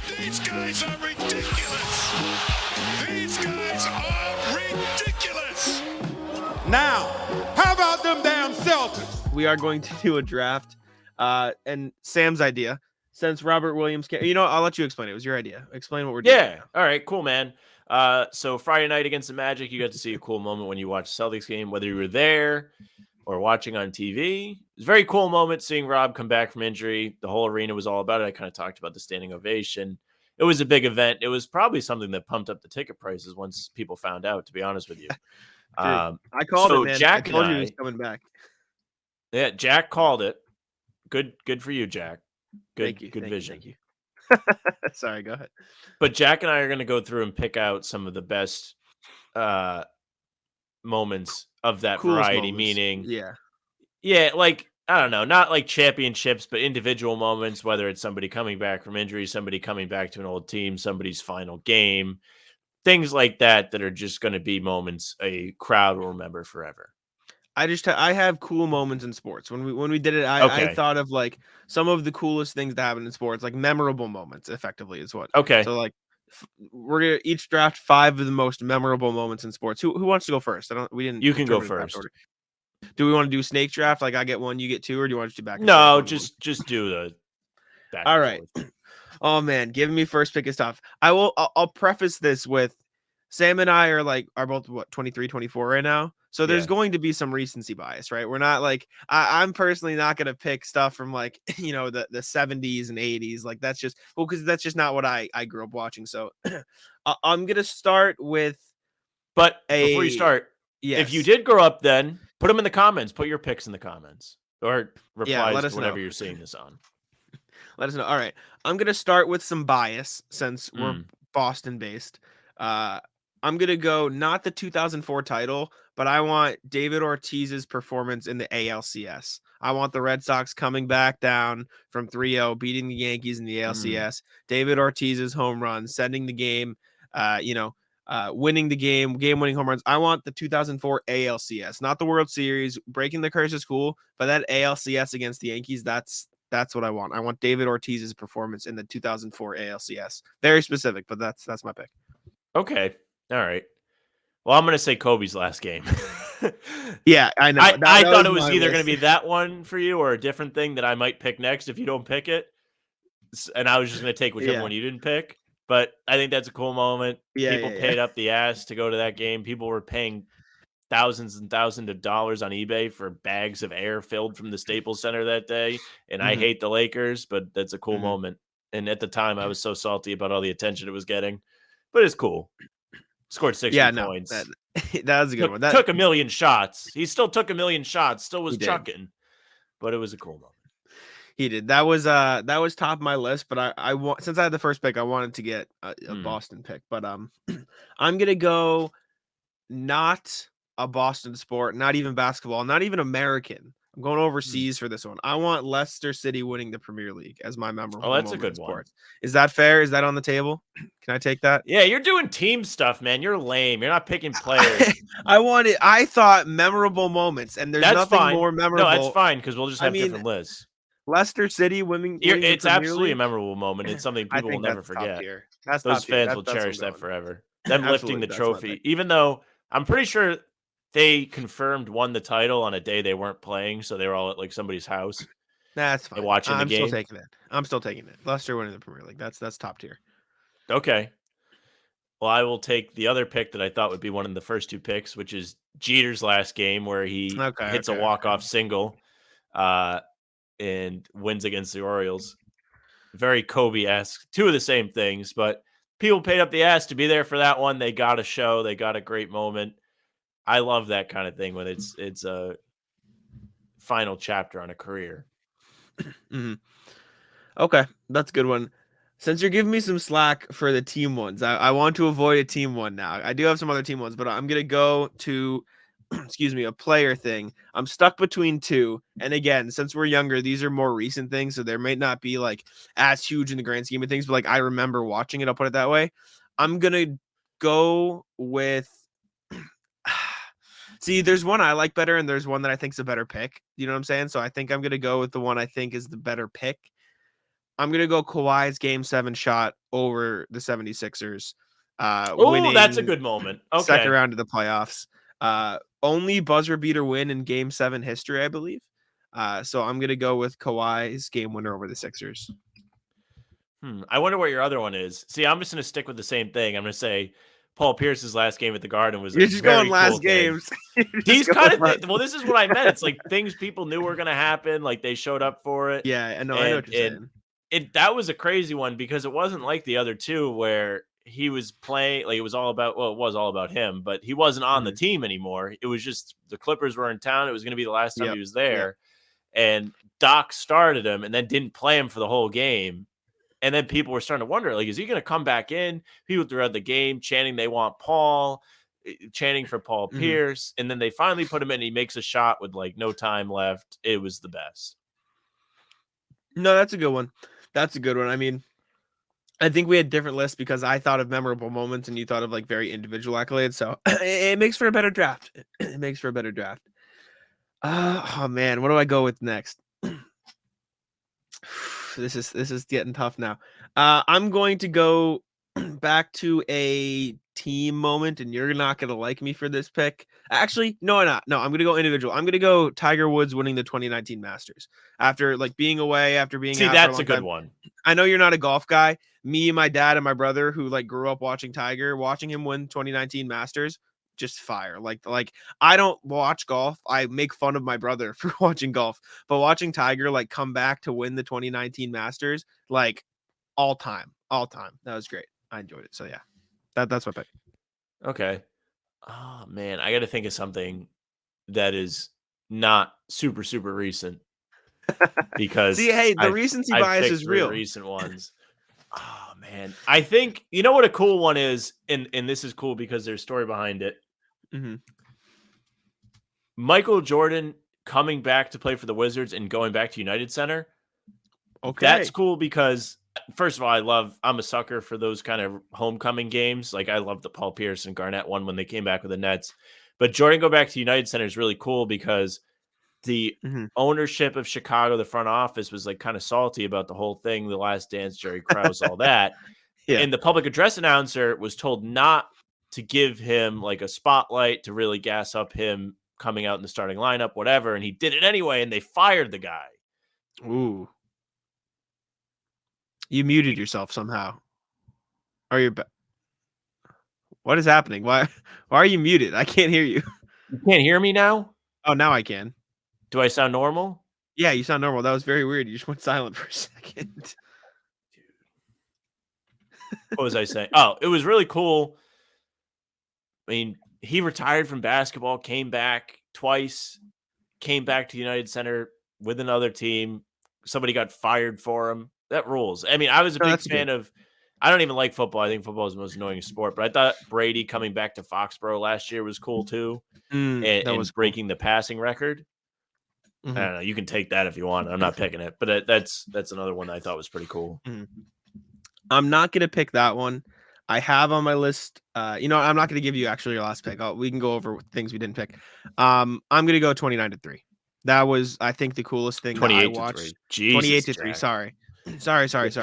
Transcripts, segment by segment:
These guys are ridiculous. These guys are ridiculous. Now, how about them damn Celtics? We are going to do a draft, and Sam's idea. Since Robert Williams can't, I'll let you explain it. It was your idea. Explain what we're doing. Yeah. All right. Cool, man. So Friday night against the Magic, you got to see a cool moment when you watched the Celtics game, whether you were there or watching on TV. It was a very cool moment seeing Rob come back from injury. The whole arena was all about it. I kind of talked about the standing ovation. It was a big event. It was probably something that pumped up the ticket prices once people found out, to be honest with you. I called it, man. Jack I told and you he was coming back. Yeah, Jack called it. Good for you, Jack. Thank you. Good vision. Thank you. Sorry, go ahead. But Jack and I are going to go through and pick out some of the best moments of that Coolest variety, moments. meaning, like, I don't know, not like championships, but individual moments, whether it's somebody coming back from injury, somebody coming back to an old team, somebody's final game, things like that are just going to be moments a crowd will remember forever. I have cool moments in sports. When we did it, I thought of like some of the coolest things that happen in sports, like memorable moments. Effectively, is what. Okay. So like, we're gonna each draft 5 of the most memorable moments in sports. Who wants to go first? We didn't. You can go first. Do we want to do snake draft? Like I get 1, you get 2, or do you want to do back? No, just do the. Back All right. Oh man, giving me first pick is tough. I'll preface this with Sam and I are both 23, 24 right now. So there's going to be some recency bias, right? We're not like I'm personally not going to pick stuff from like, the 70s and 80s. Like that's just because that's just not what I grew up watching. So I'm going to start with. But before you start, if you did grow up then, put them in the comments. Put your picks in the comments or replies to whatever you're seeing this on. Let us know. All right. I'm going to start with some bias since we're Boston based. I'm going to go not the 2004 title, but I want David Ortiz's performance in the ALCS. I want the Red Sox coming back down from 3-0, beating the Yankees in the ALCS. David Ortiz's home run, sending the game, winning the game-winning home runs. I want the 2004 ALCS, not the World Series. Breaking the curse is cool, but that ALCS against the Yankees, that's what I want. I want David Ortiz's performance in the 2004 ALCS. Very specific, but that's my pick. Okay. All right. Well, I'm going to say Kobe's last game. Yeah, I know. I thought it was either going to be that one for you or a different thing that I might pick next if you don't pick it. And I was just going to take whichever one you didn't pick. But I think that's a cool moment. People paid up the ass to go to that game. People were paying thousands and thousands of dollars on eBay for bags of air filled from the Staples Center that day. And I hate the Lakers, but that's a cool moment. And at the time, I was so salty about all the attention it was getting. But it's cool. Scored 60 points. That was a good one. Took a million shots. He still took a million shots. Still was chucking. But it was a cool moment. He did. That was top of my list. But I want, since I had the first pick, I wanted to get a Boston pick. But I'm gonna go not a Boston sport, not even basketball, not even American. I'm going overseas for this one. I want Leicester City winning the Premier League as my memorable. Oh, that's a good one. Is that fair? Is that on the table? Can I take that? Yeah, you're doing team stuff, man. You're lame. You're not picking players. I thought memorable moments, and there's nothing more memorable. No, that's fine because we'll just have different lists. Leicester City winning. It's absolutely a memorable moment. It's something people will never forget. Those fans will cherish that forever. Them lifting the trophy, even though I'm pretty sure they confirmed won the title on a day they weren't playing, so they were all at like somebody's house. That's fine. Watching the game. I'm still taking it. Leicester winning the Premier League. That's top tier. Okay. Well, I will take the other pick that I thought would be one of the first 2 picks, which is Jeter's last game where he hits a walk-off single and wins against the Orioles. Very Kobe-esque. 2 of the same things, but people paid up the ass to be there for that one. They got a show. They got a great moment. I love that kind of thing when it's a final chapter on a career. Okay, that's a good one. Since you're giving me some slack for the team ones, I want to avoid a team one now. I do have some other team ones, but I'm going to go to, a player thing. I'm stuck between 2. And again, since we're younger, these are more recent things, so there might not be like as huge in the grand scheme of things, but like I remember watching it, I'll put it that way. I'm going to go with see, there's one I like better and there's one that I think is a better pick. You know what I'm saying? So I think I'm going to go with the one I think is the better pick. I'm going to go Kawhi's Game 7 shot over the 76ers. Oh, that's a good moment. Okay. Second round of the playoffs. Only buzzer beater win in Game 7 history, I believe. So I'm gonna go with Kawhi's game winner over the Sixers. I wonder what your other one is. See, I'm just gonna stick with the same thing. I'm gonna say Paul Pierce's last game at the Garden was You're just very going last cool games. He's kind of well. This is what I meant. It's like things people knew were gonna happen. Like they showed up for it. Yeah, I know what you're saying. That was a crazy one because it wasn't like the other two where he was playing like it was all about him, but he wasn't on the team anymore. It was just the Clippers were in town. It was going to be the last time he was there, and Doc started him and then didn't play him for the whole game. And then people were starting to wonder, like, is he going to come back in? People throughout the game chanting they want Paul, chanting for Paul Pierce, and then they finally put him in. And he makes a shot with like no time left. It was the best. No, that's a good one. That's a good one. I mean, I think we had different lists because I thought of memorable moments and you thought of like very individual accolades. So it makes for a better draft. It makes for a better draft. Oh man, what do I go with next? This is getting tough now. I'm going to go back to a team moment, and you're not gonna like me for this pick. Actually, no, I'm not. No, I'm gonna go individual. I'm gonna go Tiger Woods winning the 2019 Masters after like being away, after being. See, out that's for a good time. one. I know you're not a golf guy. Me, my dad, and my brother, who like grew up watching Tiger, watching him win 2019 Masters, just fire. Like I don't watch golf. I make fun of my brother for watching golf, but watching Tiger like come back to win the 2019 Masters, like all time. That was great. I enjoyed it. So yeah, that's my pick. Okay. Oh man, I got to think of something that is not super recent because see, hey, the recency bias is real. Recent ones. Oh man, I think you know what a cool one is, and this is cool because there's story behind it. Michael Jordan coming back to play for the Wizards and going back to United Center. Okay, that's cool because first of all, I'm a sucker for those kind of homecoming games. Like I love the Paul Pierce and Garnett one when they came back with the Nets, but Jordan go back to United Center is really cool because the ownership of Chicago, the front office was like kind of salty about the whole thing, the Last Dance, Jerry Krause, all that. And the public address announcer was told not to give him like a spotlight to really gas up him coming out in the starting lineup, whatever. And he did it anyway, and they fired the guy. Ooh. You muted yourself somehow. Or you're what is happening? Why are you muted? I can't hear you. You can't hear me now? Oh, now I can. Do I sound normal? Yeah, you sound normal. That was very weird. You just went silent for a second. What was I saying? Oh, it was really cool. I mean, he retired from basketball, came back twice, came back to United Center with another team. Somebody got fired for him. That rules. I mean, I was a big fan of I don't even like football. I think football is the most annoying sport, but I thought Brady coming back to Foxborough last year was cool too. And was breaking the passing record. I don't know. You can take that if you want. I'm not picking it, but that's another one that I thought was pretty cool. I'm not going to pick that one. I have on my list. I'm not going to give you actually your last pick. We can go over things we didn't pick. I'm going to go 29-3. That was, I think, the coolest thing that I watched. 28-3. Sorry.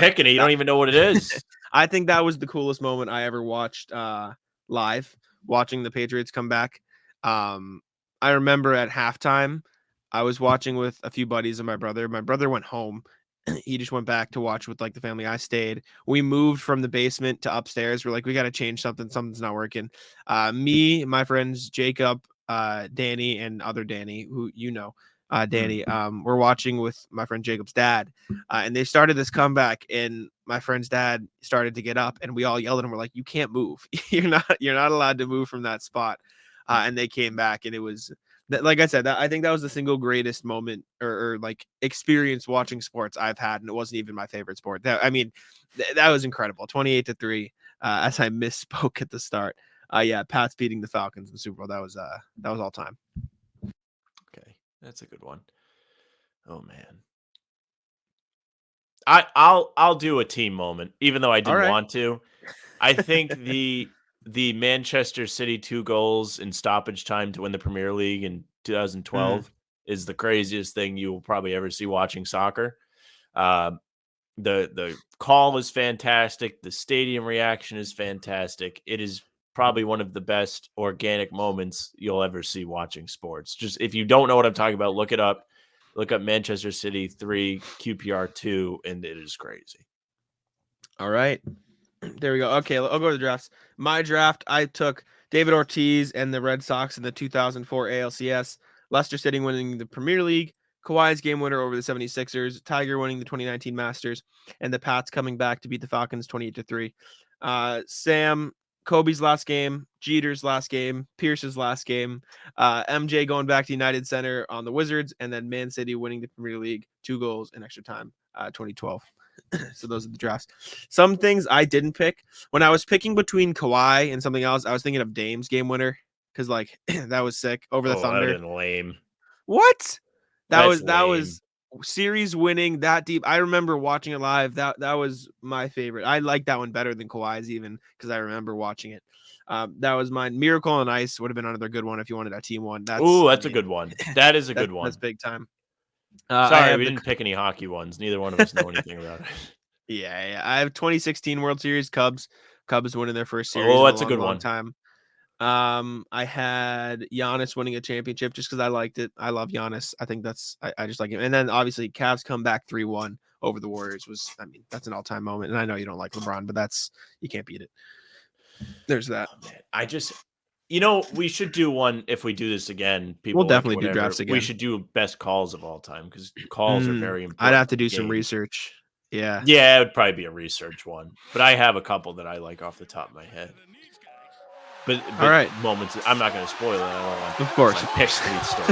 Picking it. You don't even know what it is. I think that was the coolest moment I ever watched live, watching the Patriots come back. I remember at halftime, I was watching with a few buddies and my brother. My brother went home. He just went back to watch with like the family. I stayed. We moved from the basement to upstairs. We're like, we got to change something. Something's not working. Me, my friends, Jacob, Danny, and other Danny, who you know, Danny, we're watching with my friend Jacob's dad. And they started this comeback, and my friend's dad started to get up, and we all yelled at him. We're like, you can't move. You're not allowed to move from that spot. And they came back, and it was, like I said, I think that was the single greatest moment or like experience watching sports I've had, and it wasn't even my favorite sport. That was incredible. 28-3. As I misspoke at the start. Pat's beating the Falcons in the Super Bowl. That was all time. Okay, that's a good one. Oh man, I'll do a team moment, even though I didn't want to. I think the Manchester City 2 goals in stoppage time to win the Premier League in 2012 is the craziest thing you will probably ever see watching soccer. The call is fantastic. The stadium reaction is fantastic. It is probably one of the best organic moments you'll ever see watching sports. Just if you don't know what I'm talking about, look it up. Look up Manchester City 3, QPR 2, and it is crazy. All right. There we go. Okay, I'll go to the drafts. My draft, I took David Ortiz and the Red Sox in the 2004 ALCS, Leicester City winning the Premier League, Kawhi's game winner over the 76ers, Tiger winning the 2019 Masters, and the Pats coming back to beat the Falcons 28-3. Sam, Kobe's last game, Jeter's last game, Pierce's last game, MJ going back to United Center on the Wizards, and then Man City winning the Premier League, 2 goals in extra time, 2012. So those are the drafts. Some things I didn't pick. When I was picking between Kawhi and something else, I was thinking of Dame's game winner because like that was sick over the Thunder. That was lame. What? That lame. was series winning that deep. I remember watching it live. That was my favorite. I like that one better than Kawhi's even because I remember watching it. That was mine. Miracle on Ice would have been another good one if you wanted that team one. That's a good one. That is a good one. That's big time. Sorry, we didn't pick any hockey ones. Neither one of us know anything about it. Yeah. I have 2016 World Series Cubs. Cubs winning their first series. That's a good one. Time. I had Giannis winning a championship just because I liked it. I love Giannis. I think I just like him. And then obviously Cavs come back 3-1 over the Warriors that's an all-time moment. And I know you don't like LeBron, but you can't beat it. There's that. We should do one if we do this again. We'll definitely do drafts again. We should do best calls of all time because calls are very important. I'd have to do some research. Yeah. Yeah, it would probably be a research one. But I have a couple that I like off the top of my head. But all right. Moments. I'm not going to spoil it. I don't want. Of course. Pick Street story.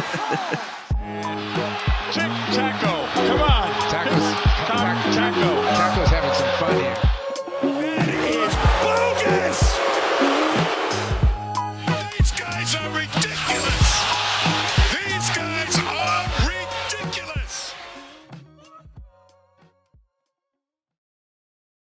Taco. Come on. Taco's